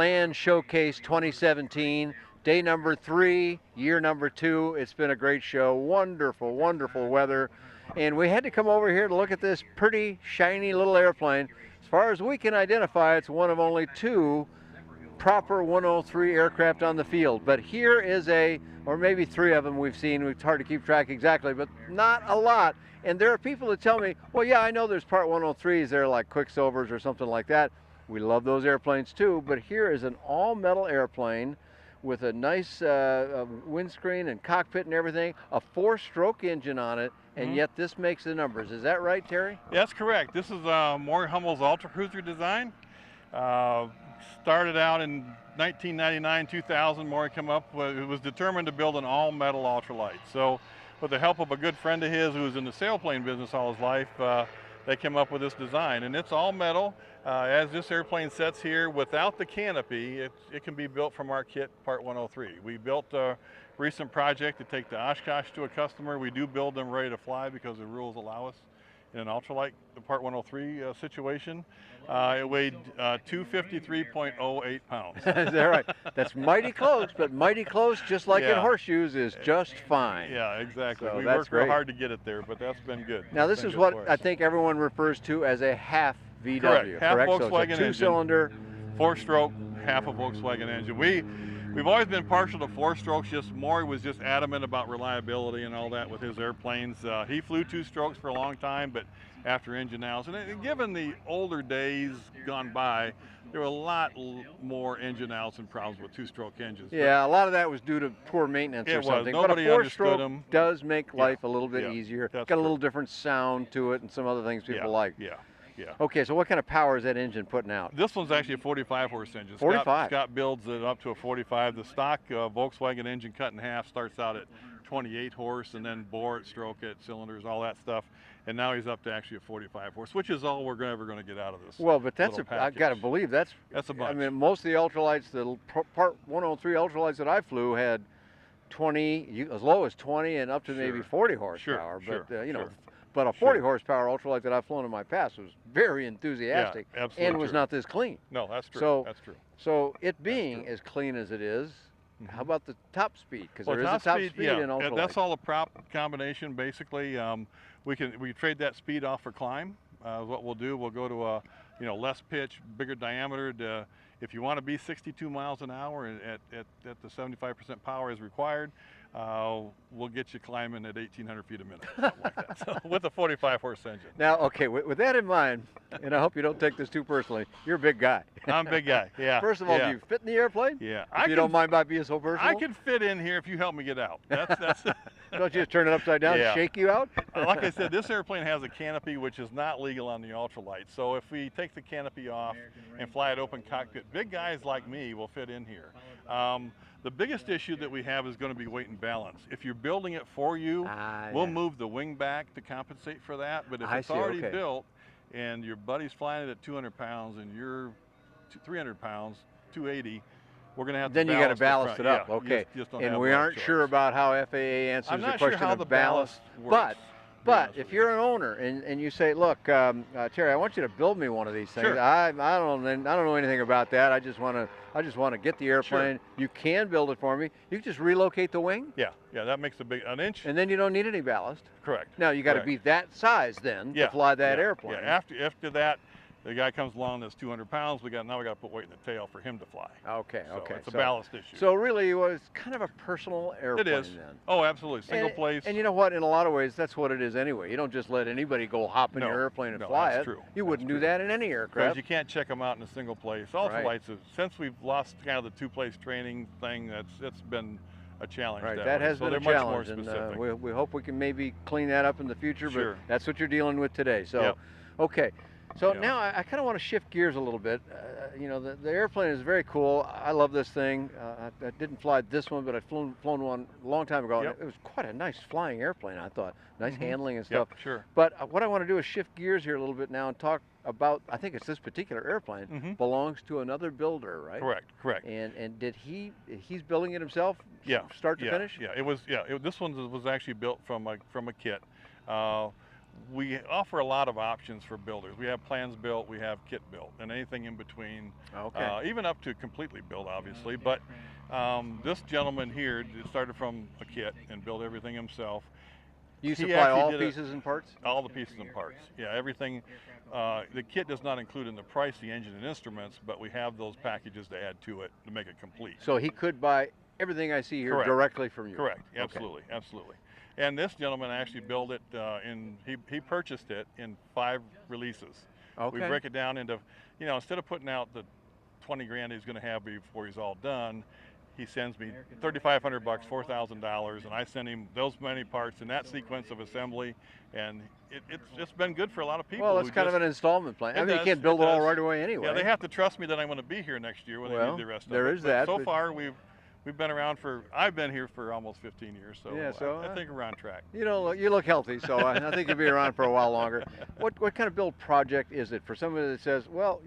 Land Showcase 2017, day number 3, year number 2. It's been a great show, wonderful, wonderful weather. And we had to come over here to look at this pretty shiny little airplane. As far as we can identify, it's one of only 2 proper 103 aircraft on the field. But here is or maybe 3 of them we've seen. It's hard to keep track exactly, but not a lot. And there are people that tell me, well, yeah, I know there's Part 103s there, like Quicksilvers or something like that. We love those airplanes too, but here is an all-metal airplane with a nice windscreen and cockpit and everything, a 4-stroke engine on it, and yet this makes the numbers. Is that right, Terry? That's correct. This is Maury Hummel's UltraCruiser design. Started out in 1999, 2000. Maury came up with, was determined to build an all-metal ultralight. So, with the help of a good friend of his who was in the sailplane business all his life, they came up with this design, and it's all metal. As this airplane sits here, without the canopy, it can be built from our kit, Part 103. We built a recent project to take the Oshkosh to a customer. We do build them ready to fly because the rules allow us in an ultralight, the Part 103 situation. It weighed 253.08 pounds. Is that right? That's mighty close, but mighty close, just like in horseshoes, is just fine. Yeah, exactly. So we worked real hard to get it there, but that's been good. Now this is what I think everyone refers to as a half VW, correct? Half Volkswagen so it's a 2-cylinder. 4-stroke, half a Volkswagen engine. We've always been partial to 4-strokes, just Maury was just adamant about reliability and all that with his airplanes. He flew 2-strokes for a long time, but after engine outs, and given the older days gone by, there were a lot more engine outs and problems with 2-stroke engines. Yeah, a lot of that was due to poor maintenance or something. Nobody but a understood them. Does make life a little bit easier. Got a little different sound to it and some other things people like. Yeah. Okay, so what kind of power is that engine putting out? This one's actually a 45-horse engine. 45? Scott builds it up to a 45. The stock Volkswagen engine cut in half starts out at 28 horse, and then bore it, stroke it, cylinders, all that stuff. And now he's up to actually a 45 horse, which is all we're ever going to get out of this. Well, but that's I got to believe that's a bunch. I mean, most of the ultralights, the Part 103 ultralights that I flew had 20, as low as 20 and up to maybe 40 horsepower. But you know, but a 40 horsepower ultralight that I've flown in my past was very enthusiastic and was not this clean. No, that's true. So, that's true. So it being as clean as it is, how about the top speed? Because there is a top speed in ultralight. That's all a prop combination, basically. We trade that speed off for climb. What we'll do, we'll go to a less pitch, bigger diameter. If you want to be 62 miles an hour at the 75% power as required, we'll get you climbing at 1,800 feet a minute, something like that. So, with a 45-horse engine. Now, okay, with that in mind, and I hope you don't take this too personally, you're a big guy. I'm a big guy, yeah. First of all, do you fit in the airplane? Yeah. If you don't mind by being so personal? I can fit in here if you help me get out. That's Don't you just turn it upside down and shake you out? Like I said, this airplane has a canopy, which is not legal on the ultralight. So if we take the canopy off and fly it open cockpit, big guys like me will fit in here. The biggest issue that we have is going to be weight and balance. If you're building it for you, we'll move the wing back to compensate for that. But if it's already built and your buddy's flying it at 200 pounds and you're 300 pounds, 280, we're going to have to then you got to ballast it up. Yeah, okay. just and we aren't sure about how FAA answers the question of ballast. But if you're an owner and you say, look, Terry, I want you to build me one of these things. I don't know anything about that. I just want to get the airplane. You can build it for me. You can just relocate the wing. Yeah, that makes an inch. And then you don't need any ballast. Correct. Now you got to be that size then to fly that airplane. Yeah. After that, the guy comes along that's 200 pounds. Now we got to put weight in the tail for him to fly. Okay. It's a ballast issue. So really, it was kind of a personal airplane. It is. Then. Oh, absolutely. Single place. And you know what? In a lot of ways, that's what it is anyway. You don't just let anybody go hop in your airplane and fly it. True. You wouldn't do that in any aircraft. Because you can't check them out in a single place. Ultralights, since we've lost kind of the 2-place training thing, it's been a challenge. Right, that has been a challenge, and we hope we can maybe clean that up in the future. But that's what you're dealing with today. So, okay. So now I kind of want to shift gears a little bit. You know, the airplane is very cool. I love this thing. I didn't fly this one, but I've flown one a long time ago. And it was quite a nice flying airplane, I thought. Nice handling and stuff. But what I want to do is shift gears here a little bit now and talk about, I think it's this particular airplane belongs to another builder, right? Correct. And did he's building it himself? Start to finish? Yeah, it was. This one was actually built from a kit. we offer a lot of options for builders. We have plans built, we have kit built, and anything in between, even up to completely built, obviously. But this gentleman here started from a kit and built everything himself. You supply all pieces and parts? All the pieces and parts, yeah, everything. The kit does not include in the price the engine and instruments, but we have those packages to add to it to make it complete. So he could buy everything I see here directly from you? Correct, absolutely, absolutely. And this gentleman actually built it he purchased it in 5 releases. We break it down into, instead of putting out the 20 grand he's gonna have before he's all done, he sends me $3,500, $4,000, and I send him those many parts in that sequence of assembly, and it's been good for a lot of people. Well, it's kind of an installment plan. I mean, you can't build it all right away anyway. Yeah, they have to trust me that I'm going to be here next year when they need the rest of it. There is that. So far, we've been around I've been here for almost 15 years, so I think we're on track. You look healthy, so I think you'll be around for a while longer. What kind of build project is it for somebody that says, well,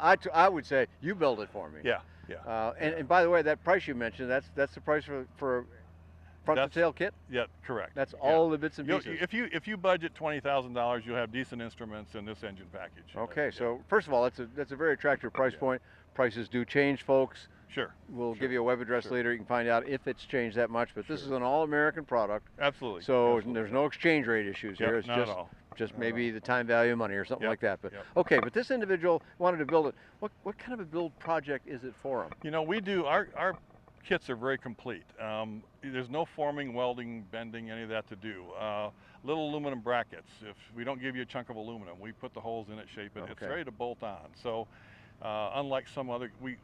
I would say, you build it for me. Yeah. Yeah. And by the way, that price you mentioned, that's the price for front to tail kit? Yeah, correct. That's all the bits and pieces. If you budget $20,000, you'll have decent instruments in this engine package. Okay, so first of all, that's a very attractive price point. Prices do change, folks. Sure. We'll give you a web address later. You can find out if it's changed that much, but this is an all-American product. Absolutely. So there's no exchange rate issues here. It's not at all. Just maybe the time value of money or something like that. But okay, but this individual wanted to build it. What kind of a build project is it for him? We do our kits are very complete. There's no forming, welding, bending, any of that to do. Little aluminum brackets. If we don't give you a chunk of aluminum, we put the holes in it, shape it. It's ready to bolt on. So unlike some other, we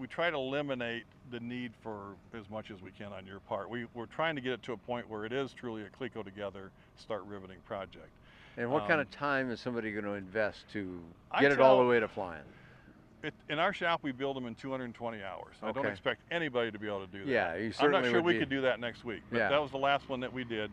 try to eliminate the need for as much as we can on your part. We're trying to get it to a point where it is truly a Cleco together, start riveting project. And what kind of time is somebody going to invest to get it all the way to flying? In our shop, we build them in 220 hours. I don't expect anybody to be able to do that. Yeah, you certainly I'm not sure we could do that next week, but that was the last one that we did.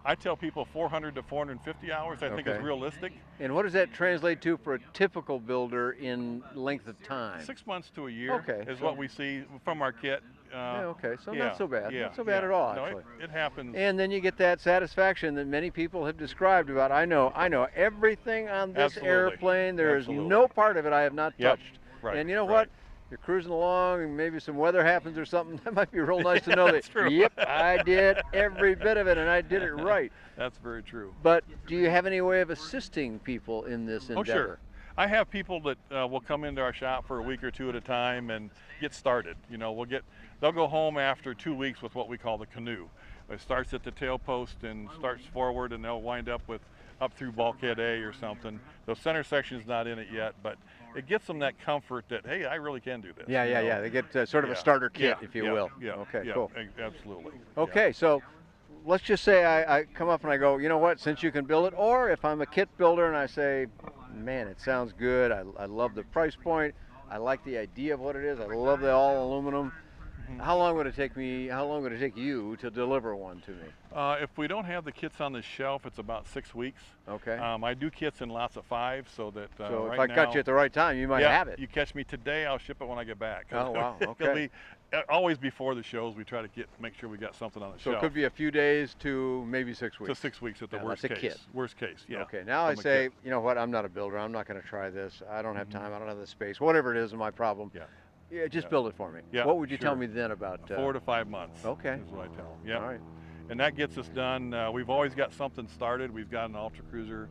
I tell people 400 to 450 hours, I think is realistic. And what does that translate to for a typical builder in length of time? 6 months to a year is what we see from our kit. So not so bad. Not so bad at all, actually. No, it happens. And then you get that satisfaction that many people have described about, I know everything on this airplane. There is no part of it I have not touched. Right. And you know what? You're cruising along and maybe some weather happens or something. That might be real nice to know that, yep, I did every bit of it and I did it right. That's very true. But do you have any way of assisting people in this endeavor? Oh, sure. I have people that will come into our shop for a week or two at a time and get started. They'll go home after 2 weeks with what we call the canoe. It starts at the tail post and starts forward, and they'll wind up through bulkhead A or something. The center section's not in it yet, but it gets them that comfort that, hey, I really can do this. Yeah. They get sort of a starter kit, if you will. Yeah. Okay, cool. Absolutely. Okay, so let's just say I come up and I go, you know what, since you can build it, or if I'm a kit builder and I say, man, it sounds good, I love the price point, I like the idea of what it is, I love the all aluminum. How long would it take you to deliver one to me? If we don't have the kits on the shelf, it's about 6 weeks. Okay. I do kits in lots of 5, so that so if I got you at the right time, you might have it. You catch me today, I'll ship it when I get back. Oh, wow, okay. Always before the shows, we try to make sure we got something on the shelf. So it could be a few days to maybe 6 weeks. To 6 weeks at the worst case. That's a kit. Worst case, yeah. Okay, now I say, you know what, I'm not a builder, I'm not going to try this, I don't have time, I don't have the space, whatever it is my problem. Yeah, just build it for me. Yeah, what would you tell me then about 4 to 5 months? Okay. Is what I tell them. Yeah. All right. And that gets us done. We've always got something started. We've got an UltraCruiser.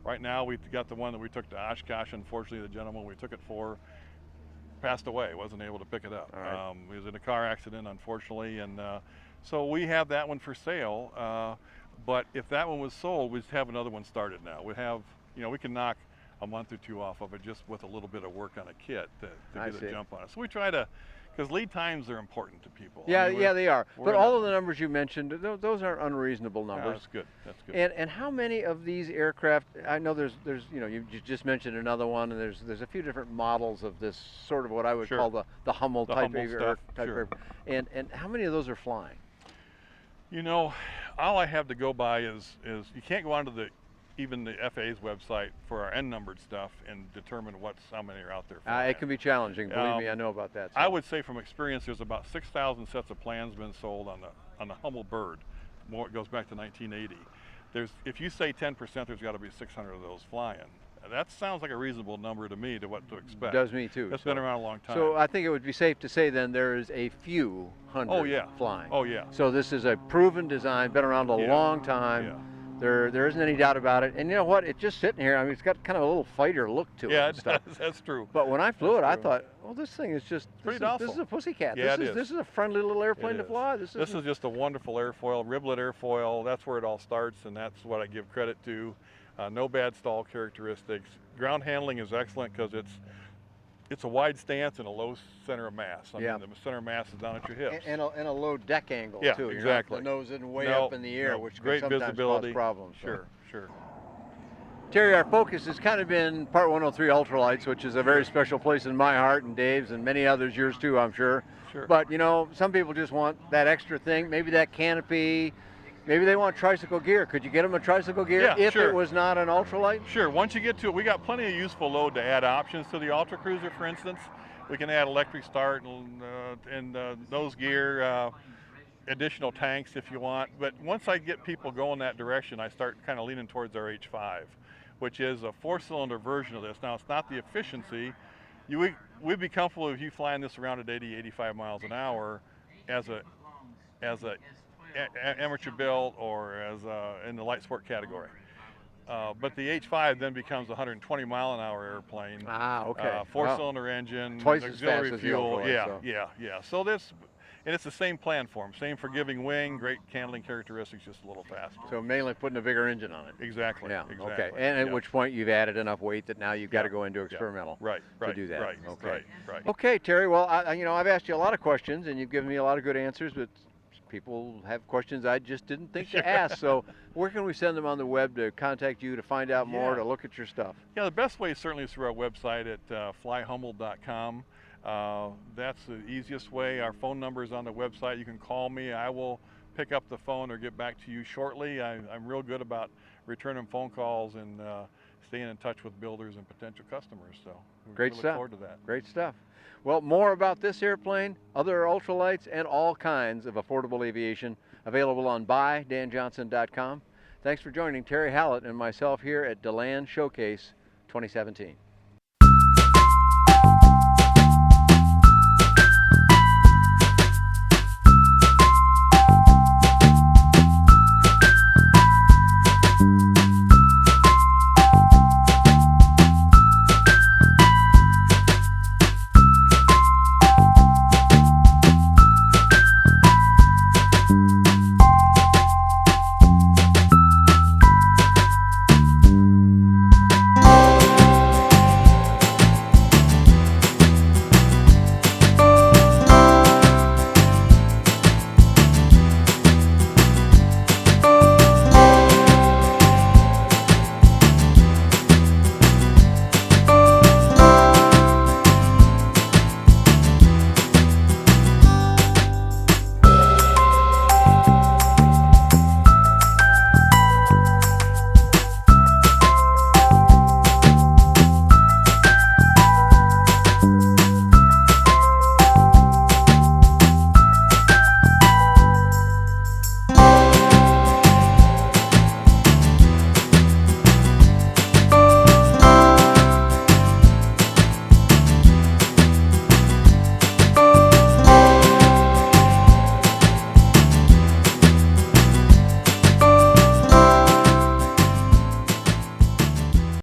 Right now, we've got the one that we took to Oshkosh. Unfortunately, the gentleman we took it for passed away. Wasn't able to pick it up. All right. He was in a car accident, unfortunately, and so we have that one for sale. But if that one was sold, we'd have another one started now. We have, we can knock a month or 2 off of it just with a little bit of work on a kit to get a jump on it. So we try to, because lead times are important to people. Yeah, they are. But all of the numbers you mentioned, those aren't unreasonable numbers. Yeah, that's good. That's good. And how many of these aircraft? I know there's you just mentioned another one, and there's a few different models of this sort of what I would call the Hummel type aircraft. And how many of those are flying? All I have to go by is you can't go onto even the FAA's website for our N-numbered stuff and determine how many are out there. It can be challenging, believe me, I know about that. So. I would say from experience, there's about 6,000 sets of plans been sold on the Hummel Bird. It goes back to 1980. if you say 10%, there's got to be 600 of those flying. That sounds like a reasonable number to me to what to expect. Does me too. It's been around a long time. So I think it would be safe to say then there is a few hundred flying. Oh yeah. So this is a proven design, been around a long time. Yeah. There isn't any doubt about it. And you know what? It's just sitting here. I mean, it's got kind of a little fighter look to it. Yeah, and stuff. that's true. But when I flew it, I thought, well, this thing is just pretty docile. This is a pussycat. Yeah, This is a friendly little airplane to fly. This is just a wonderful airfoil, riblet airfoil. That's where it all starts, and that's what I give credit to. No bad stall characteristics. Ground handling is excellent because it's a wide stance and a low center of mass. I mean, the center of mass is down at your hips. And a low deck angle too. Exactly. The nose isn't way up in the air, which can great sometimes visibility. cause problems. Sure. Terry, our focus has kind of been Part 103 Ultralights, which is a very special place in my heart and Dave's and many others, yours too, I'm sure. But you know, some people just want that extra thing, maybe that canopy, maybe they want tricycle gear. Could you get them a tricycle gear if it was not an ultralight? Sure, once you get to it, we got plenty of useful load to add options to the UltraCruiser, for instance. We can add electric start and nose gear, additional tanks if you want. But once I get people going that direction, I start kind of leaning towards our H5, which is a 4-cylinder version of this. Now, it's not the efficiency. We'd be comfortable if you flying this around at 80, 85 miles an hour as a amateur build or as in the light sport category. But the H5 then becomes a 120 mile an hour airplane. Ah, okay. 4-cylinder engine, twice as auxiliary fast fuel. As the Ultralight, Yeah. So this, and it's the same planform, same forgiving wing, great handling characteristics, just a little faster. So mainly putting a bigger engine on it. Exactly. Yeah. Exactly. Okay. And at which point you've added enough weight that now you've got to go into experimental. To do that. Right. Okay, Terry. Well, I've asked you a lot of questions and you've given me a lot of good answers, but people have questions I just didn't think to ask. So where can we send them on the web to contact you, to find out more, to look at your stuff? Yeah, the best way certainly is through our website at flyhummel.com. That's the easiest way. Our phone number is on the website. You can call me. I will pick up the phone or get back to you shortly. I'm real good about returning phone calls and staying in touch with builders and potential customers. So we look forward to that. Great stuff. Well, more about this airplane, other ultralights, and all kinds of affordable aviation available on buydanjohnson.com. Thanks for joining Terry Hallett and myself here at DeLand Showcase 2017.